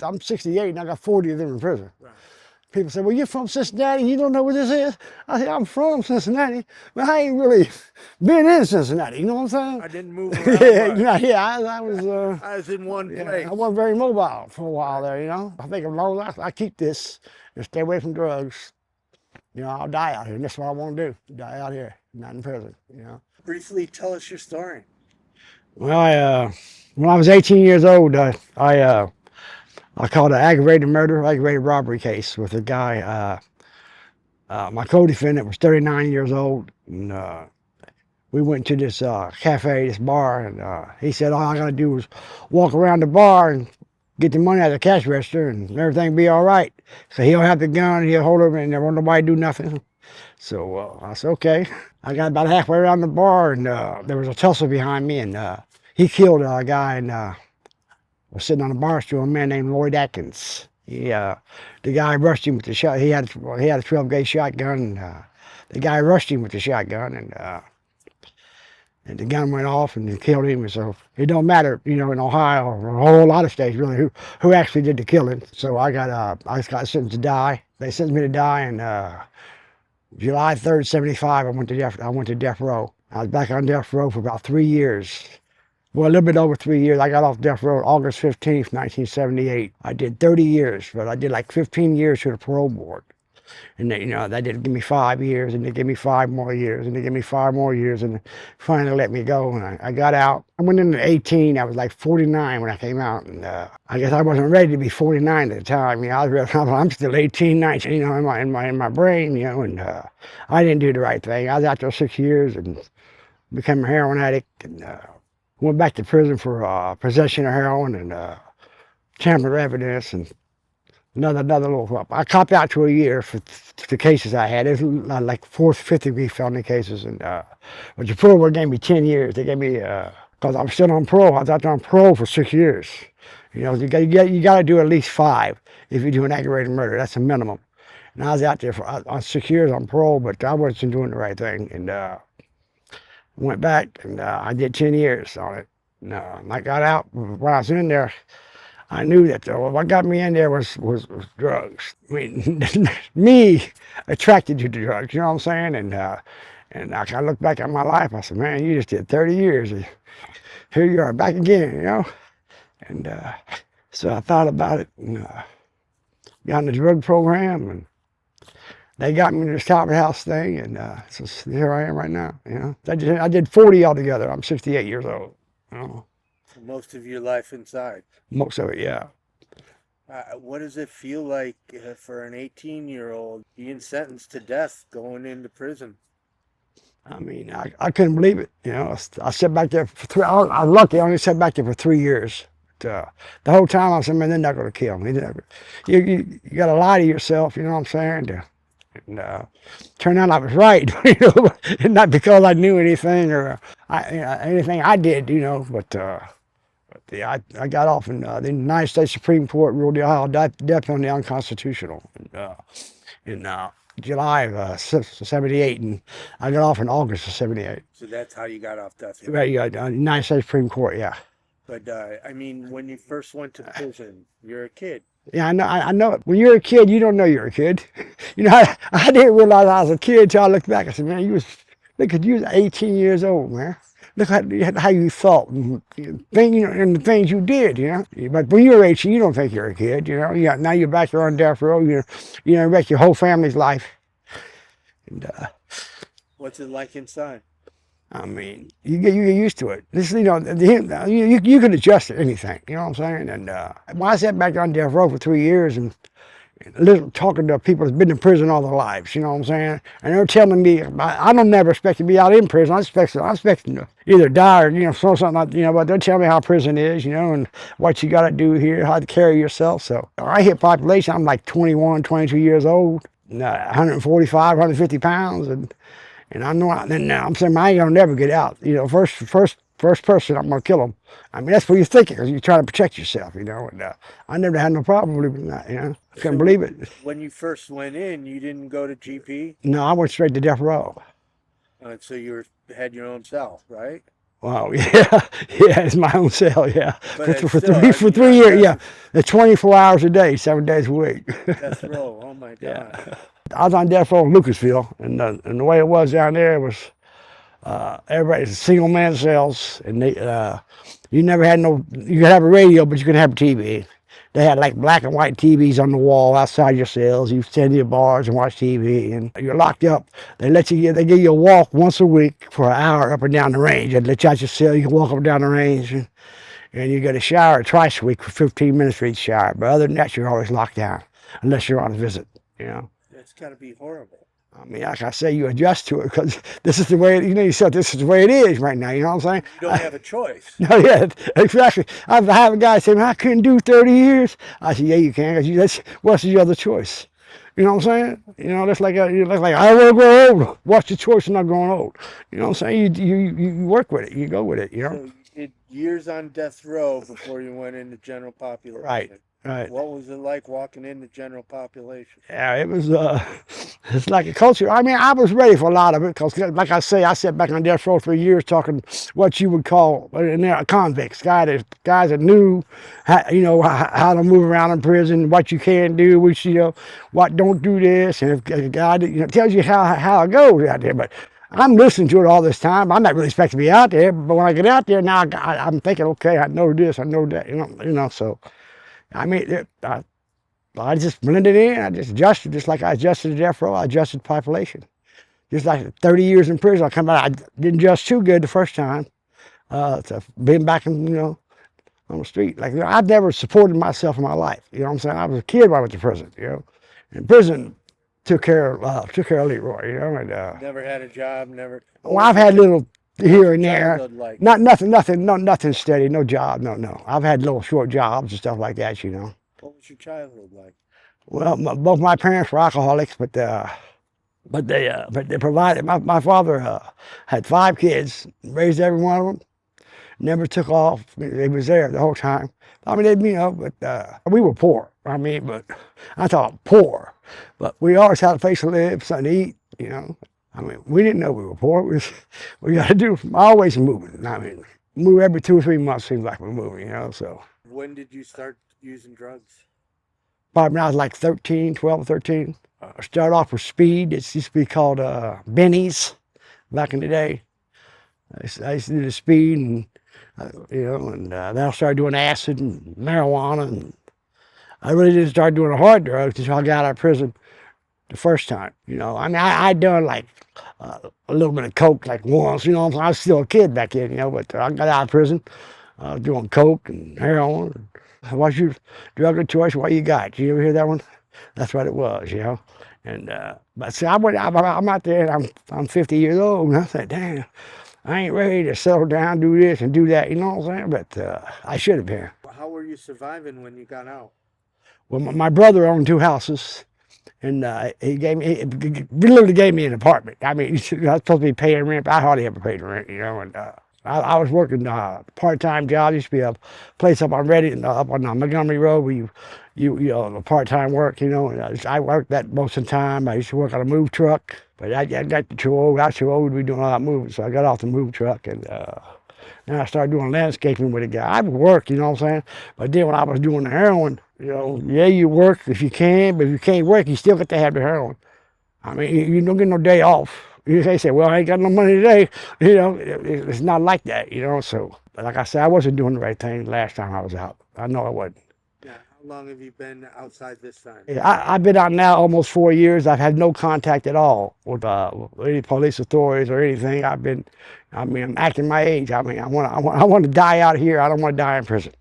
I'm 68 and I got 40 of them in prison. Right. People say, well, you're from Cincinnati, you don't know what this is? I say, I'm from Cincinnati, but I ain't really been in Cincinnati, you know what I'm I didn't move saying? around much. Yeah, I was, I was in one yeah, I place. wasn't very mobile for a while Right. there, you know? I think as long as I keep this and stay away from drugs, you know, I'll die out here, and that's what I want to do, die out here, not in prison, you know? Briefly tell us your story. Well, when I was 18 years old, I called an aggravated murder, aggravated robbery case with a guy. My co-defendant was 39 years old, and we went to this cafe, this bar, and he said all I gotta do was walk around the bar and get the money out of the cash register, and everything be all right. So he'll have the gun, and he'll hold it, and there won't nobody do nothing. So I said, okay. I got about halfway around the bar, and there was a tussle behind me, and he killed a guy, and was sitting on a bar stool, a man named Lloyd Atkins. The guy rushed him with the shot. He had a 12 gauge shotgun. And, the guy rushed him with the shotgun, and the gun went off and killed him. So it don't matter, you know, in Ohio or a whole lot of states really who actually did the killing. So I got sentenced to die. They sentenced me to die in July 3rd, 75. I went to death row. I was back on death row for about 3 years. Well, a little bit over 3 years. I got off death row August 15th, 1978. I did 30 years, but I did like 15 years to the parole board. And they, you know, they did give me 5 years, and they gave me 5 more years, and they gave me 5 more years, and finally let me go. And I got out. I went in at 18. I was like 49 when I came out, and I guess I wasn't ready to be 49 at the time. You know, I'm still 18, 19, you know, in my brain, you know, and I didn't do the right thing. I was out there 6 years and became a heroin addict, and went back to prison for possession of heroin and tampered evidence and another little. I copped out to a year for the cases I had. It was like fourth, fifth degree felony cases, and but the parole board gave me 10 years. They gave me because I'm still on parole. I was out there on parole for 6 years. You know, you got to do at least 5 if you do an aggravated murder. That's a minimum. And I was out there for 6 years on parole, but I wasn't doing the right thing, and went back and I did 10 years on it. And I got out. When I was in there, I knew that what got me in there was drugs. I mean, me attracted to the drugs, you know what I'm saying? And I kind of looked back at my life. I said, man, you just did 30 years. And here you are back again, you know? And so I thought about it and got in the drug program, and they got me to this Talbot House thing, and so here I am right now. You know, I did 40 altogether. I'm 68 years old. You know, Most of your life inside. most of it, yeah. What does it feel like for an 18-year-old being sentenced to death going into prison? I mean, I couldn't believe it. You know, I sat back there for three. I was lucky. I only sat back there for 3 years. But, the whole time I said, man, they're not going to kill me. You got to lie to yourself. You know what I'm saying? And turned out I was right, you know, not because I knew anything or anything I did, you know, but I got off, and the United States Supreme Court ruled the Ohio death penalty unconstitutional in July of '78, and I got off in August of '78. So that's how you got off death row. Right, yeah, United States Supreme Court, yeah. But I mean, when you first went to prison, you're a kid. Yeah, I know. I know it. When you're a kid, you don't know you're a kid. You know, I didn't realize I was a kid until I looked back. I said, man, you was 18 years old, man. Look how you thought and and the things you did, you know. But when you're 18, you don't think you're a kid, you know. Now you're back there on death row. You know, wreck your whole family's life. And What's it like inside? I mean, you get used to it. This, you know, you can adjust to anything. You know what I'm saying? And when I sat back on death row for 3 years and talking to people that's been in prison all their lives, you know what I'm saying? And they're telling me, I don't never expect to be out in prison. I'm expecting to either die or, you know, something like, you know, but they're telling me how prison is, you know, and what you got to do here, how to carry yourself. So I hit population, I'm like 21, 22 years old, 145, 150 pounds. And I know, I'm saying I ain't gonna never get out. You know, first person, I'm gonna kill them. I mean, that's what you're thinking, because you're trying to protect yourself, you know. And I never had no problem believing that, you know. I couldn't believe it. When you first went in, you didn't go to GP? No, I went straight to death row. So you had your own cell, right? Wow, yeah, yeah, it's my own cell, yeah. But it's For still, three I for mean, 3 years, yeah. It's 24 hours a day, 7 days a week. death row. Oh my Yeah. God. I was on death row in Lucasville, and the way it was down there was everybody's single man cells, and you never had no. You could have a radio, but you couldn't have a TV. They had like black and white TVs on the wall outside your cells. You stand in your bars and watch TV, and you're locked up. They give you a walk once a week for an hour up and down the range. They let you out your cell. You can walk up and down the range, and you get a shower twice a week for 15 minutes for each shower. But other than that, you're always locked down unless you're on a visit. You know. That's got to be horrible. I mean, like I say, you adjust to it because this is the way, yourself, this is the way it is right now, you know what I'm saying? You don't have a choice. No, yeah, exactly. I have a guy say, I couldn't do 30 years. I said, yeah, you can, because what's your other choice? You know what I'm saying? You know, that's like, I want to grow old. What's your choice of not growing old? You know what I'm saying? You work with it. You go with it, you know? So you did years on death row before you went into general population. Right. What was it like walking into general population? Yeah, it was, it's like a culture. I mean, I was ready for a lot of it because, like I say, I sat back on death row for years talking what you would call, and they're convicts, guys that knew, how to move around in prison, what you can do, what don't do this, and if a guy, tells you how it goes out there. But I'm listening to it all this time. I'm not really expecting to be out there, but when I get out there now, I'm thinking, okay, I know this, I know that, so. I mean, I just blended in. I just adjusted, just like I adjusted to death row. I adjusted to population. Just like 30 years in prison, I come out. I didn't adjust too good the first time. To being back on the street. Like I've never supported myself in my life. You know what I'm saying? I was a kid when I went to prison. And prison took care of Leroy. And Never had a job. Never. well, I've had little here and there. Like? Nothing steady. No job. No. I've had little short jobs and stuff like that. What was your childhood like? Well, both my parents were alcoholics, but they provided. My father had 5 kids, raised every one of them. Never took off. He was there the whole time. I mean, but we were poor. I mean, but I thought poor, but we always had a place to live, something to eat. I mean, we didn't know we were poor. We got to do always moving. I mean, move every 2 or 3 months seems like we're moving. So. When did you start using drugs? Probably when I was like 12 or 13. I started off with speed. It used to be called bennies back in the day. I used to do the speed, and then I started doing acid and marijuana, and I really didn't start doing the hard drugs until I got out of prison the first time. I mean, I'd done like a little bit of coke like once. I was still a kid back then. But I got out of prison. I was doing coke and heroin. What's your drug of choice? What you got? You ever hear that one? That's what it was, And but see, I'm out there, and I'm 50 years old, and I said, damn, I ain't ready to settle down, do this and do that. You know what I'm saying? But I should have been. How were you surviving when you got out? Well, my brother owned 2 houses, and he literally gave me an apartment. I mean, I was supposed to be paying rent, but I hardly ever paid rent, And I was working part-time job. Used to be a place up on Reddit, up on Montgomery Road, where you part-time work, And I worked that most of the time. I used to work on a move truck, but I got too old. I was too old to be doing a lot of moving, so I got off the move truck, and then I started doing landscaping with a guy. I would work, you know what I'm saying? But then when I was doing the heroin, yeah, you work if you can, but if you can't work, you still got to have the heroin. I mean, you don't get no day off. They say, well, I ain't got no money today. It's not like that, So, but like I said, I wasn't doing the right thing last time I was out. I know I wasn't. Yeah. How long have you been outside this time? I've been out now almost 4 years. I've had no contact at all with any police authorities or anything. I'm acting my age. I mean, I want to die out here. I don't want to die in prison.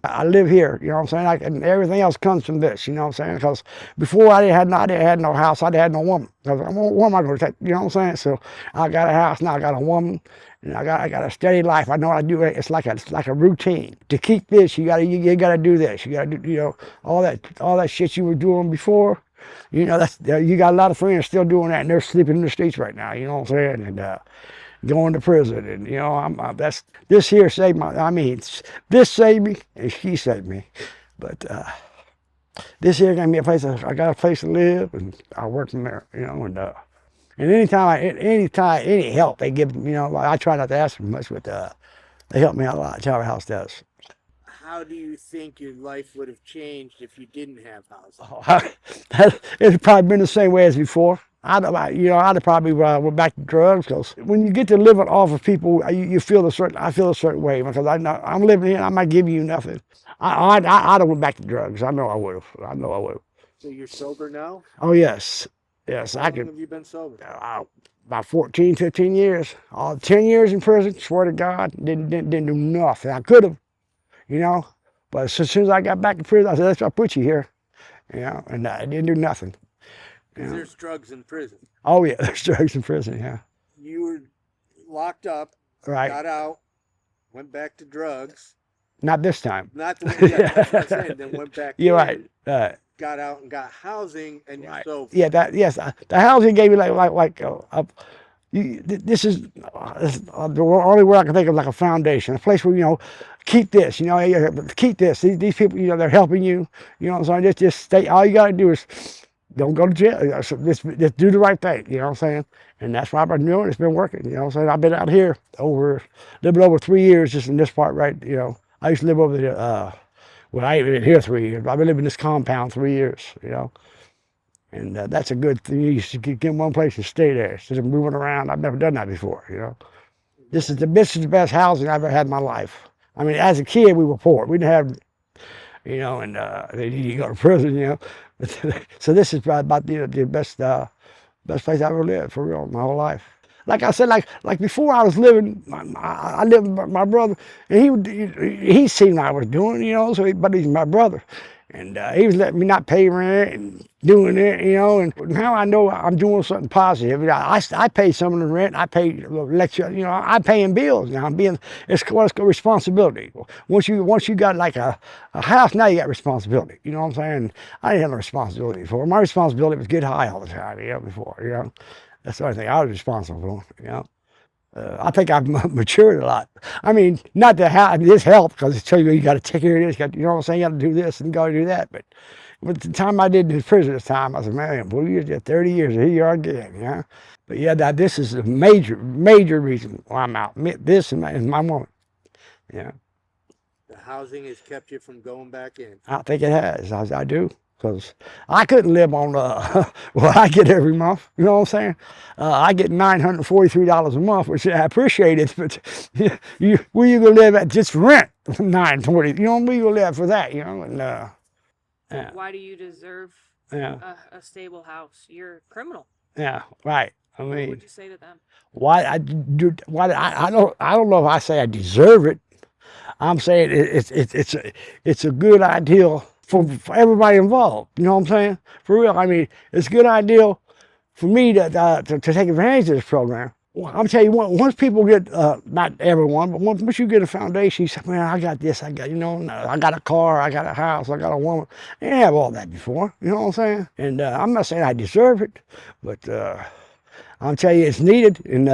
I live here, you know what I'm saying? And everything else comes from this, you know what I'm saying? Because before I didn't have no house, I didn't have no woman. Because what am I going to take, you know what I'm saying? So I got a house, now I got a woman, and I got a steady life. I know what I do. It's like a routine. To keep this, you gotta do this. You gotta do, all that shit you were doing before. You got a lot of friends still doing that, and they're sleeping in the streets right now, you know what I'm saying? And going to prison, and this here saved this saved me, and she saved me, but this here gave me a place. I got a place to live, and I work from there, and And anytime, any help they give, I try not to ask them much, but they help me out a lot. Tower House does. How do you think your life would have changed if you didn't have housing? Oh, it's probably been the same way as before. I'd have probably went back to drugs because when you get to living off of people, you feel a certain. I feel a certain way because I'm living here. I'm not giving you nothing. I'd have went back to drugs. I know I would have. I know I would have. So you're sober now? Oh yes, yes. How I long could. have you been sober? About 14, 15 years. 10 years in prison. Swear to God, didn't do nothing. I could have, you know, but as soon as I got back to prison, I said, "That's why I put you here," and I didn't do nothing. Because there's drugs in prison. Oh yeah, there's drugs in prison. Yeah. You were locked up, Right. got out, went back to drugs. Not this time. Not the one, yeah, that's what I'm saying. Then went back You're in, right. got out and got housing, and you're Right. sober. Yeah. The housing gave me this is the only word I can think of, like a foundation, a place where keep this, keep this. These people, they're helping you. You know what I'm saying? Just stay. All you got to do is don't go to jail. Just do the right thing. You know what I'm saying? And that's what I've been doing. It's been working. You know what I'm saying? I've been out here a little bit over 3 years just in this part, right? I used to live over there. Well, I ain't been here 3 years, but I've been living in this compound 3 years, And that's a good thing. You should get in one place and stay there instead of moving around. I've never done that before. This is the best housing I've ever had in my life. I mean, as a kid, we were poor. We didn't have, and you go to prison. So this is about the best place I ever lived, for real, my whole life. Like I said, like before I was living, I lived with my brother, and he seen what I was doing, but he's my brother. And he was letting me not pay rent and doing it, and now I know I'm doing something positive. I pay some of the rent, I pay lecture, I'm paying bills now. It's what's called responsibility. Once you got like a house, now you got responsibility. You know what I'm saying? I didn't have no responsibility before. My responsibility was get high all the time, before. That's the only thing I was responsible for. I think I've matured a lot. I mean, not that this helped because it's telling you got to take care of this, you know what I'm saying? You got to do this and got to do that. But the time I did in prison this time, I said, man, boy, you did 30 years, here you are again, But yeah, this is a major, major reason why I'm out. This and my woman, yeah. The housing has kept you from going back in. I think it has. I do. Because I couldn't live on what I get every month. You know what I'm saying? I get $943 a month, which I appreciate it. But where you gonna live at just rent $920? Where you gonna live for that? And yeah. Why do you deserve a stable house? You're a criminal. Yeah, right. I mean, what would you say to them? I don't know if I say I deserve it. I'm saying it's a good idea for everybody involved. You know what I'm saying? For real. I mean, it's a good idea for me to take advantage of this program. Well, I'm telling you, once people get, not everyone, but once you get a foundation, you say, man, I got this, I got a car, I got a house, I got a woman. I didn't have all that before. You know what I'm saying? And I'm not saying I deserve it, but I'm telling you, it's needed, and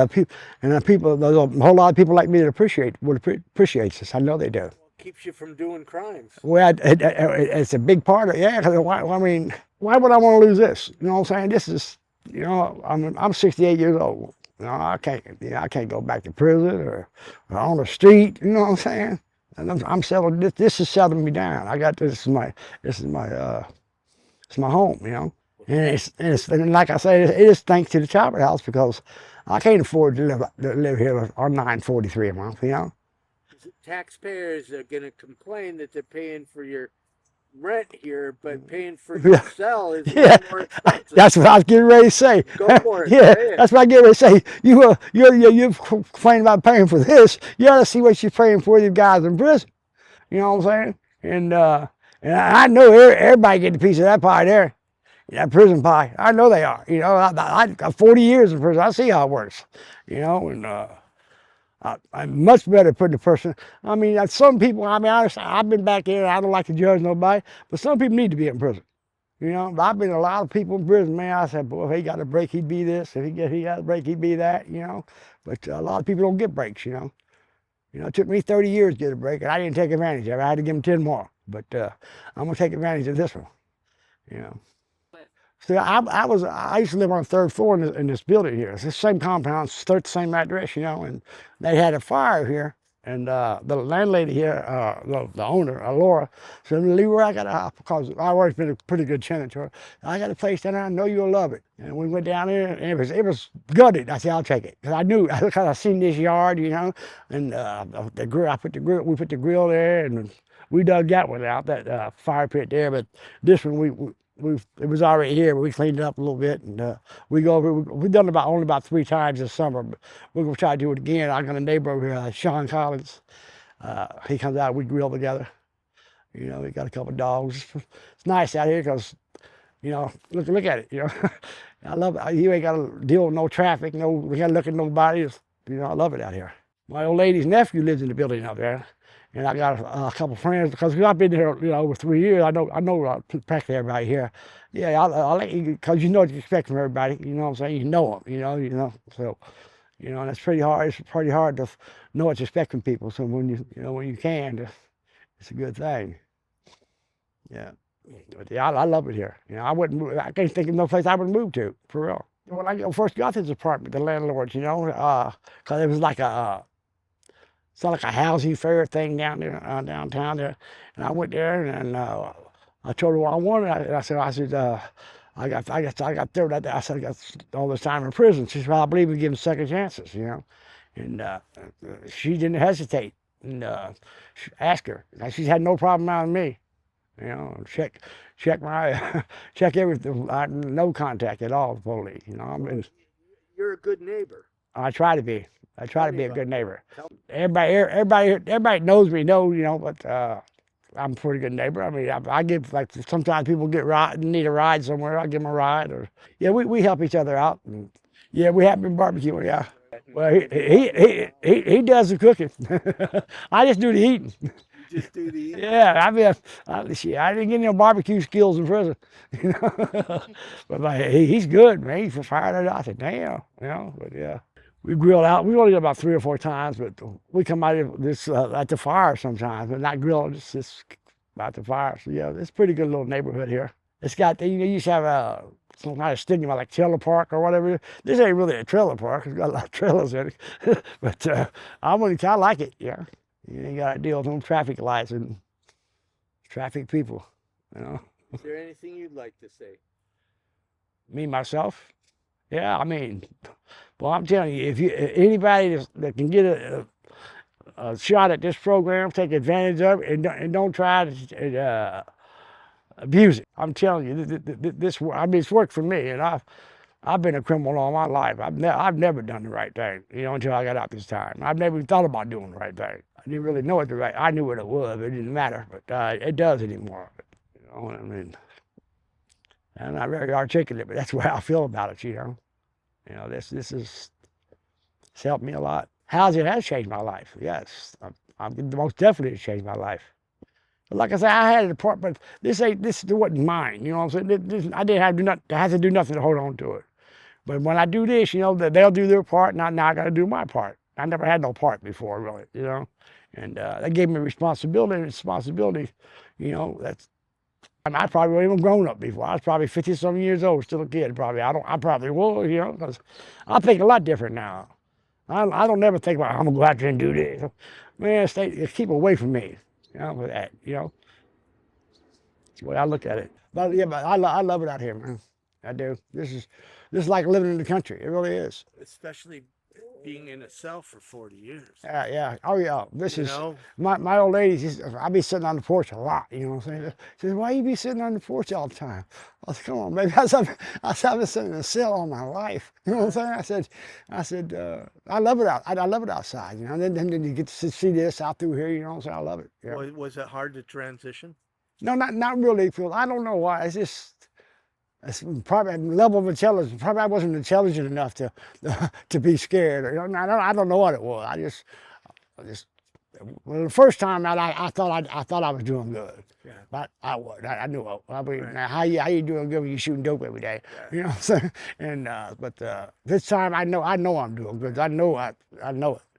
people, there's a whole lot of people like me that appreciate this. I know they do. Keeps you from doing crimes. Well, it's a big part of it. Yeah. I mean, why would I want to lose this? You know what I'm saying? This is, I'm 68 years old. I can't go back to prison or on the street. You know what I'm saying? And I'm settling. This is settling me down. I got this is my it's my home. And like I say, it is thanks to the Chopper House because I can't afford to live here on $943 a month. Taxpayers are going to complain that they're paying for your rent here, but paying for your cell is more expensive. That's what I was getting ready to say. Go for it. Yeah, that's what I get ready to say. You're complaining about paying for this. You ought to see what you're paying for these guys in prison. You know what I'm saying? And I know everybody getting a piece of that pie there. That prison pie. I know they are. I got 40 years in prison. I see how it works. And I'm much better putting the person. I mean, some people. I mean, I've been back there. I don't like to judge nobody, but some people need to be in prison. But I've been a lot of people in prison. Man, I said, boy, if he got a break, he'd be this. If he got a break, he'd be that. But a lot of people don't get breaks. It took me 30 years to get a break, and I didn't take advantage of it. I had to give them 10 more. But I'm gonna take advantage of this one. See, I used to live on the third floor in this building here. It's the same compound, same address, you know. And they had a fire here, and the landlady here, the owner, Laura, said, "Leroy, I got a house because I've always been a pretty good tenant to her. I got a place down there. I know you'll love it." And we went down there, and it was gutted. I said, "I'll take it," because I knew, because I seen this yard, you know, and the grill. We put the grill there, and we dug that one out, that fire pit there. But this one, it was already here, but we cleaned it up a little bit, and we go over. We've done only about 3 times this summer, but we're gonna try to do it again. I got a neighbor over here, Sean Collins. He comes out, we grill together. You know, we got a couple dogs. It's nice out here because, you know, look at it. You know, I love it. You ain't got to deal with no traffic. We got to look at nobody. You know, I love it out here. My old lady's nephew lives in the building out there. And I got a couple friends, because I've been here, you know, over 3 years. I know practically everybody here. Yeah, I'll let you, because you know what you expect from everybody. You know what I'm saying? You know them. You know. So, you know, and it's pretty hard. It's pretty hard to know what you expect from people. So when you can, it's a good thing. Yeah. But yeah, I love it here. You know, I can't think of no place I would move to, for real. When I first got this apartment, the landlords, you know, because it was like it's not like a housing fair thing down there, downtown there. And I went there, and I told her what I wanted. I said, I got thrown out there. I said, I got all this time in prison. She said, well, I believe we give them second chances, you know. And she didn't hesitate. And ask her. She's had no problem out of me. You know, check my check everything. No contact at all, fully. You know, you're a good neighbor. I try to be. I try to be a good neighbor. Everybody knows me, you know, but I'm a pretty good neighbor. I mean, I give, like, sometimes people need a ride somewhere. I give them a ride, or yeah, we help each other out. And, yeah, we have been barbecuing. Yeah. Well, he does the cooking. I just do the eating. Just do the eating. Yeah, I mean, I didn't get no barbecue skills in prison, you know. But he's good, man. He's fired it out. I said, damn, you know. But yeah. We grill out. We only did about 3 or 4 times, but we come out of this at the fire sometimes, but not grilling, just about the fire. So yeah, it's a pretty good little neighborhood here. It's got, you know, you used to have some kind of stigma like trailer park or whatever. This ain't really a trailer park. It's got a lot of trailers in it, but I kind of like it. Yeah, you ain't got to deal with them traffic lights and traffic people. You know. Is there anything you'd like to say? Me myself. Yeah, I mean, well, I'm telling you, if anybody that can get a shot at this program, take advantage of it, and don't try to abuse it. I'm telling you, this I mean, it's worked for me, and I've been a criminal all my life. I've never done the right thing, you know, until I got out this time. I've never even thought about doing the right thing. I didn't really know it I knew what it was, but it didn't matter. But it does anymore. You know what I mean? I'm not very articulate, but that's the way I feel about it, you know. You know, this has helped me a lot. Housing has changed my life, yes. Most definitely has changed my life. But like I said, I had an apartment. This wasn't mine, you know what I'm saying? I didn't have to do nothing to hold on to it. But when I do this, you know, they'll do their part, and now I got to do my part. I never had no part before, really, you know. And they gave me responsibility, you know, I probably wasn't even grown up before. I was probably 50-some years old, still a kid. Probably I probably was, you know, because I think a lot different now. I don't never think about I'm gonna go out there and do this. Man, keep away from me, you know, with that, you know. That's the way I look at it. But yeah, but I love it out here, man. I do. This is like living in the country. It really is. Especially being in a cell for 40 years. Yeah. Oh yeah. This you is know? my old lady. I be sitting on the porch a lot. You know what I'm saying? She says, "Why you be sitting on the porch all the time?" I said, "Come on, baby." I said, "I've been sitting in a cell all my life." You know what I'm saying? I said, I love it out. I love it outside. You know. And then you get to see this out through here. You know what I'm saying? I love it. Yeah. Was it hard to transition? No, not really. Phil. I don't know why. It's probably a level of intelligence. Probably I wasn't intelligent enough to be scared. Or, you know, I don't know what it was. Well, the first time out, I thought I was doing good. Yeah. But I was. I knew. I mean, Right. now how you doing good when you shooting dope every day? Yeah. You know what I'm saying? And but this time I know I'm doing good. I know it.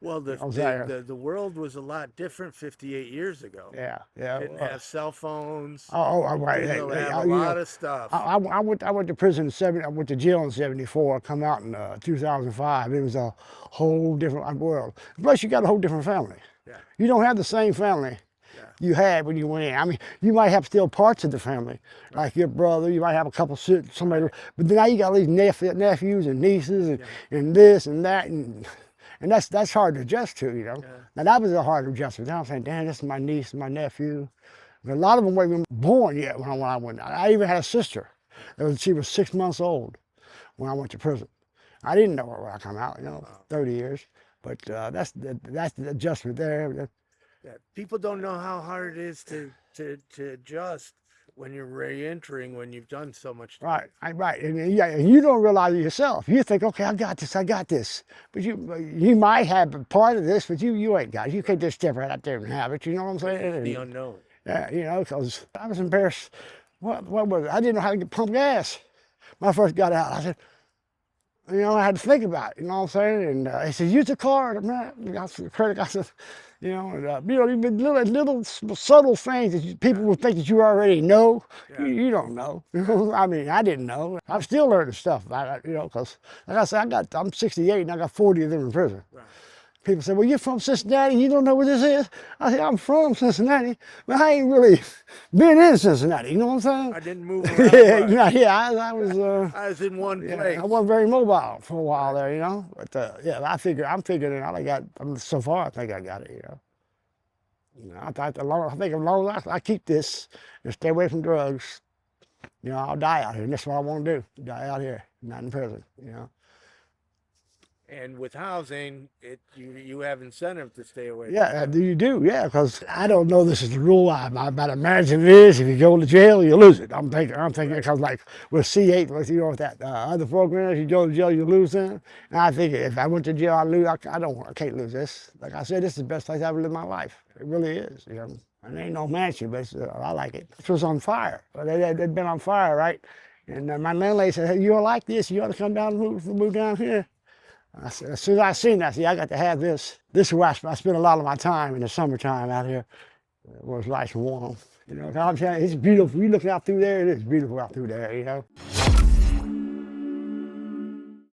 Well, You know what I'm saying? the world was a lot different 58 years ago. Yeah, yeah. Didn't have cell phones. Right. Didn't Hey, have a you lot know, of stuff. I went to prison in '70. I went to jail in '74. I come out in 2005. It was a whole different world. Plus, you got a whole different family. Yeah. You don't have the same family Yeah. you had when you went in. I mean, you might have still parts of the family, like your brother. You might have a couple somebody, but now you got all these nephews and nieces and this and that and that's hard to adjust to, you know. Yeah. Now that was a hard adjustment. Now I'm saying, damn, this is my niece and my nephew. But a lot of them weren't even born yet when I went. I even had a sister. She was 6 months old when I went to prison. I didn't know her when I come out, you know, 30 years. But that's the adjustment there. Yeah. People don't know how hard it is to adjust when you're re-entering, when you've done so much. Right, right, and yeah, you don't realize it yourself. You think, okay, I got this, but you might have a part of this, but you ain't got it. You can't just step right out there and have it. You know what I'm saying? The unknown. Yeah, you know, because I was embarrassed. What was it? I didn't know how to pump gas. When I first got out, I said, you know, I had to think about it. You know what I'm saying? And he said, use the card. I said, credit. I said, you know, even little subtle things that people would think that you already know. Yeah. You don't know. I mean, I didn't know. I'm still learning stuff about it, you know, because like I said, I'm 68 and I got 40 of them in prison. Right. People say, well, you're from Cincinnati, you don't know where this is? I say, I'm from Cincinnati, but I ain't really been in Cincinnati, you know what I'm saying? I didn't move around much. I was I was in one place. I wasn't very mobile for a while there, you know. But yeah, I'm figuring it out. So far, I think I got it, you know. I think as long as I keep this and stay away from drugs, you know, I'll die out here. And that's what I want to do, die out here, not in prison, you know. And with housing, you have incentive to stay away. Yeah, you do, yeah, because I don't know this is the rule. I imagine it is. If you go to jail, you lose it. I'm thinking because like with C8, you know, with that other programs, you go to jail, you lose them. And I think if I went to jail, I lose. I can't lose this. Like I said, this is the best place I've ever lived my life. It really is, you know. And it ain't no mansion, but I like it. This was on fire. They'd been on fire, right? And my landlady said, hey, you don't like this? You ought to come down and move down here. As soon as I seen that, I got to have this. This is where I spend a lot of my time in the summertime out here, where it's nice and warm. You know, I'm saying it's beautiful. You look out through there, it is beautiful out through there, you know.